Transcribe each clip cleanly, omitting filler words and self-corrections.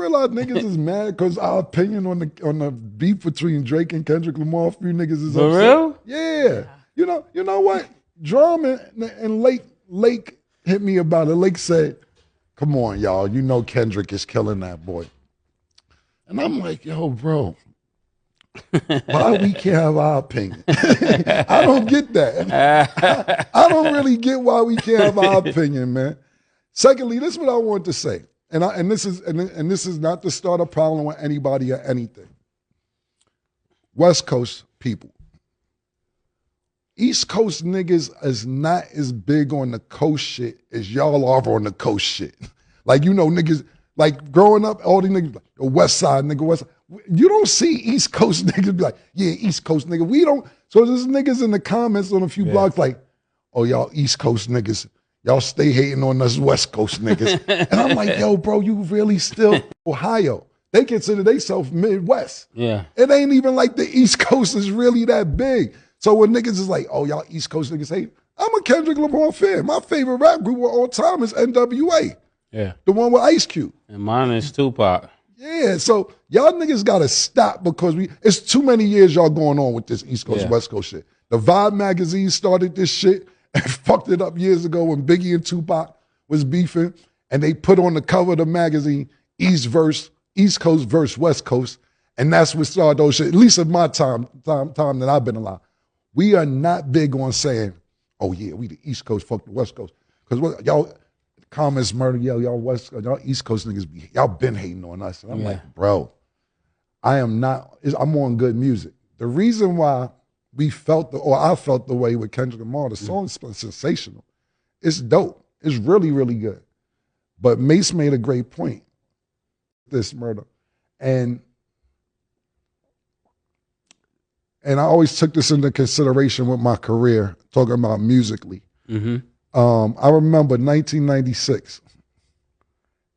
realize niggas is mad because our opinion on the beef between Drake and Kendrick Lamar, a few niggas is For upset. real? Yeah. You know what? Drama and Lake hit me about it. Lake said, come on, y'all. You know Kendrick is killing that boy. And I'm like, yo, bro, why we can't have our opinion? I don't get that. I don't really get why we can't have our opinion, man. Secondly, this is what I want to say. And this is not to start a problem with anybody or anything. West Coast people. East Coast niggas is not as big on the coast shit as y'all are on the coast shit. Like, you know, niggas, like growing up, all these niggas, like, West Side, nigga, West Side. You don't see East Coast niggas be like, yeah, East Coast nigga. We don't. So there's niggas in the comments on a few blogs like, oh, y'all East Coast niggas, y'all stay hating on us West Coast niggas. And I'm like, yo, bro, you really still Ohio. They consider themselves Midwest. Yeah. It ain't even like the East Coast is really that big. So when niggas is like, oh, y'all East Coast niggas hate, I'm a Kendrick Lamar fan. My favorite rap group of all time is NWA. Yeah. The one with Ice Cube. And mine is Tupac. Yeah, so y'all niggas gotta stop because it's too many years y'all going on with this East Coast, West Coast shit. The Vibe magazine started this shit and fucked it up years ago when Biggie and Tupac was beefing, and they put on the cover of the magazine East Coast versus West Coast, and that's what started those shit. At least in my time that I've been alive. We are not big on saying, oh yeah, we the East Coast, fuck the West Coast. Because y'all comments murder, y'all West Coast, y'all East Coast niggas, y'all been hating on us. And I'm like, bro, I'm on good music. The reason why I felt the way with Kendrick Lamar, the song's sensational. It's dope. It's really, really good. But Mace made a great point, this murder. And I always took this into consideration with my career, talking about musically. Mm-hmm. I remember 1996,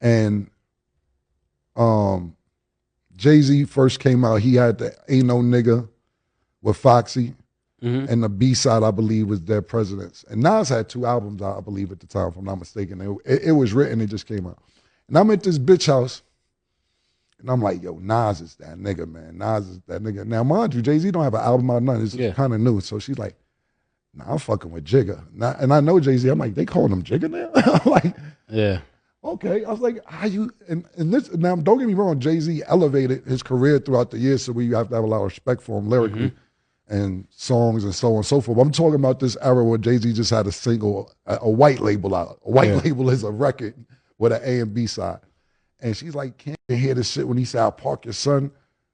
and Jay-Z first came out. He had the Ain't No Nigga with Foxy, and the B-side, I believe, was Dead Presidents. And Nas had 2 albums, I believe, at the time, if I'm not mistaken. It was written, it just came out. And I'm at this bitch house, and I'm like, yo, Nas is that nigga, man. Nas is that nigga. Now, mind you, Jay-Z don't have an album out, nothing. It's kind of new. So she's like, nah, I'm fucking with Jigga. And I know Jay-Z. I'm like, they calling him Jigga now? I'm like, yeah. Okay. I was like, how you, and this, now don't get me wrong, Jay-Z elevated his career throughout the years, so we have to have a lot of respect for him lyrically and songs and so on and so forth. But I'm talking about this era where Jay-Z just had a single, a white label out. A white label is a record with an A and B side. And she's like, can't you hear this shit when he said, I'll park your son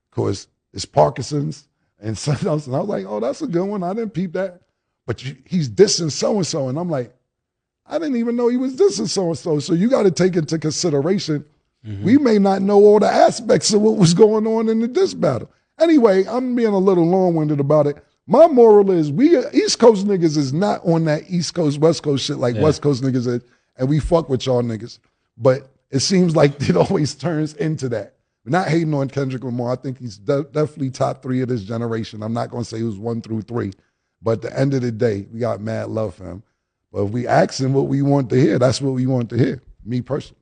because it's Parkinson's and something else. And I was like, oh, that's a good one. I didn't peep that. But he's dissing so-and-so. And I'm like, I didn't even know he was dissing so-and-so. So you got to take into consideration, we may not know all the aspects of what was going on in the diss battle. Anyway, I'm being a little long-winded about it. My moral is we East Coast niggas is not on that East Coast, West Coast shit like West Coast niggas is, and we fuck with y'all niggas. But it seems like it always turns into that. We're not hating on Kendrick Lamar. I think he's definitely top 3 of this generation. I'm not going to say who's 1 through 3. But at the end of the day, we got mad love for him. But if we ask him what we want to hear, that's what we want to hear, me personally.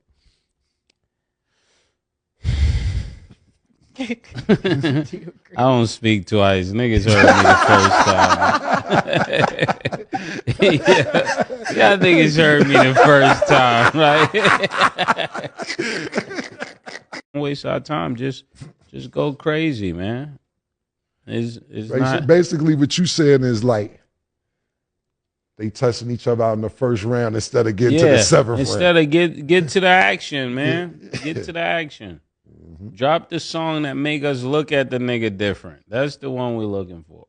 I don't speak twice. Niggas heard me the first time. Y'all niggas heard me the first time, right? Don't waste our time. Just go crazy, man. It's not... Basically, what you saying is like they testing each other out in the first round instead of getting to the 7th round. Instead of get to the action, man. Get to the action. Drop the song that make us look at the nigga different. That's the one we're looking for.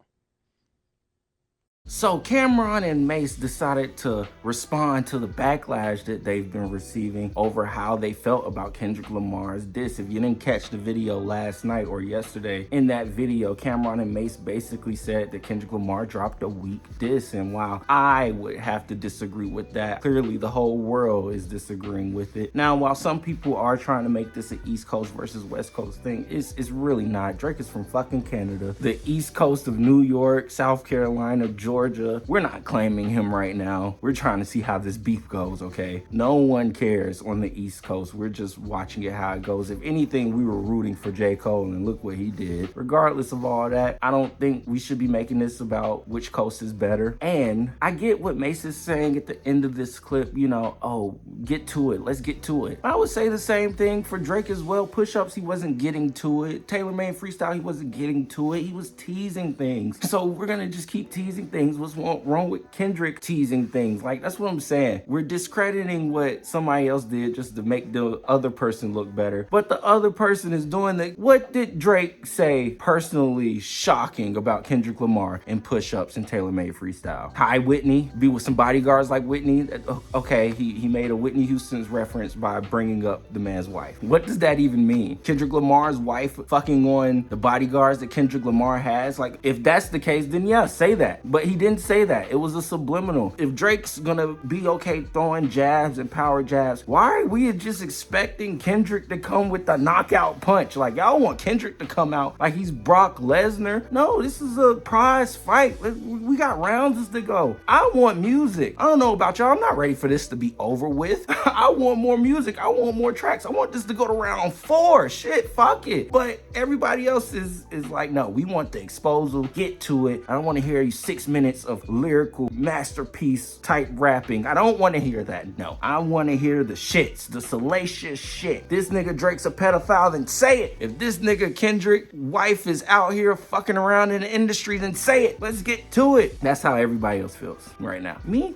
So Cameron and Mace decided to respond to the backlash that they've been receiving over how they felt about Kendrick Lamar's diss. If you didn't catch the video last night or yesterday, in that video, Cameron and Mace basically said that Kendrick Lamar dropped a weak diss. And while I would have to disagree with that, clearly the whole world is disagreeing with it. Now, while some people are trying to make this an East Coast versus West Coast thing, it's really not. Drake is from fucking Canada. The East Coast of New York, South Carolina, Georgia, Georgia. We're not claiming him right now. We're trying to see how this beef goes, okay? No one cares on the East Coast. We're just watching it how it goes. If anything, we were rooting for J. Cole, and look what he did. Regardless of all that, I don't think we should be making this about which coast is better. And I get what Mace is saying at the end of this clip, you know, oh, get to it. Let's get to it. I would say the same thing for Drake as well. Push-ups, he wasn't getting to it. Tailor-Made Freestyle, he wasn't getting to it. He was teasing things. So we're gonna just keep teasing things. What's wrong with Kendrick teasing things? Like, that's what I'm saying. We're discrediting what somebody else did just to make the other person look better. But the other person is doing the, what did Drake say personally shocking about Kendrick Lamar and Push-Ups and Tailor-Made Freestyle? Hi, Whitney. Be with some bodyguards like Whitney. Okay, he made a Whitney Houston's reference by bringing up the man's wife. What does that even mean? Kendrick Lamar's wife fucking on the bodyguards that Kendrick Lamar has? Like, if that's the case, then yeah, say that. But he didn't say that. It was a subliminal. If Drake's gonna be okay throwing jabs and power jabs, why are we just expecting Kendrick to come with the knockout punch? Like, y'all want Kendrick to come out like he's Brock Lesnar? No, this is a prize fight. We got rounds to go. I want music. I don't know about y'all. I'm not ready for this to be over with. I want more music. I want more tracks. I want this to go to round 4. Shit, fuck it. But everybody else is like, no, we want the exposal. Get to it. I don't want to hear you 6 minutes of lyrical masterpiece type rapping. I don't want to hear that. No, I want to hear the shits, the salacious shit. This nigga Drake's a pedophile, then say it. If this nigga Kendrick wife is out here fucking around in the industry, then say it. Let's get to it. That's how everybody else feels right now. Me?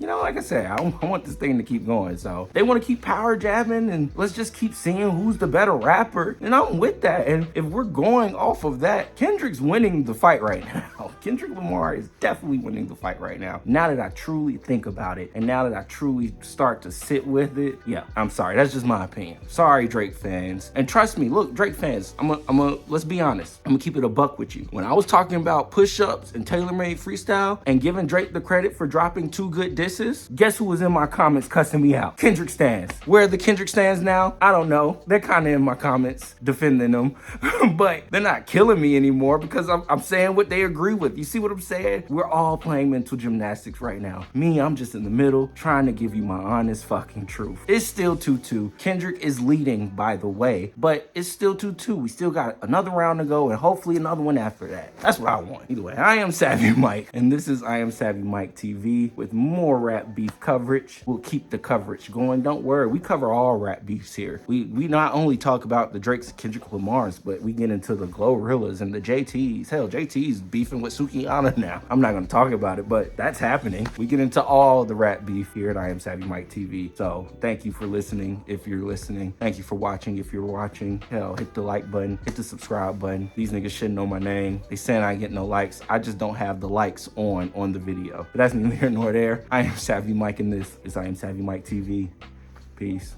You know, like I said, I want this thing to keep going. So they want to keep power jabbing, and let's just keep seeing who's the better rapper. And I'm with that. And if we're going off of that, Kendrick's winning the fight right now. Kendrick Lamar is definitely winning the fight right now. Now that I truly think about it, and now that I truly start to sit with it, yeah, I'm sorry. That's just my opinion. Sorry, Drake fans. And trust me, look, Drake fans, let's be honest. I'm gonna keep it a buck with you. When I was talking about Push-Ups and Tailor-Made Freestyle and giving Drake the credit for dropping 2 good disses, guess who was in my comments cussing me out? Kendrick stans. Where are the Kendrick stans now? I don't know. They're kind of in my comments defending them, but they're not killing me anymore because I'm saying what they agree with. You see what I'm saying? We're all playing mental gymnastics right now. Me, I'm just in the middle trying to give you my honest fucking truth. It's still 2-2. Kendrick is leading, by the way, but it's still 2-2. We still got another round to go and hopefully another one after that. That's what I want. Either way, I am Savvy Mike, and this is I Am Savvy Mike TV with more rap beef coverage. We'll keep the coverage going. Don't worry, we cover all rap beefs here. We not only talk about the Drakes and Kendrick Lamars, but we get into the Glorrillas and the JTs. Hell, JT's beefing with Sukihana now. I'm not gonna talk about it, but that's happening. We get into all the rap beef here at I Am Savvy Mike TV. So thank you for listening if you're listening. Thank you for watching if you're watching. Hell, hit the like button, hit the subscribe button. These niggas should know my name. They saying I ain't get no likes. I just don't have the likes on the video. But that's neither here nor there. I am Savvy Mike, and this is I Am Savvy Mike TV. Peace.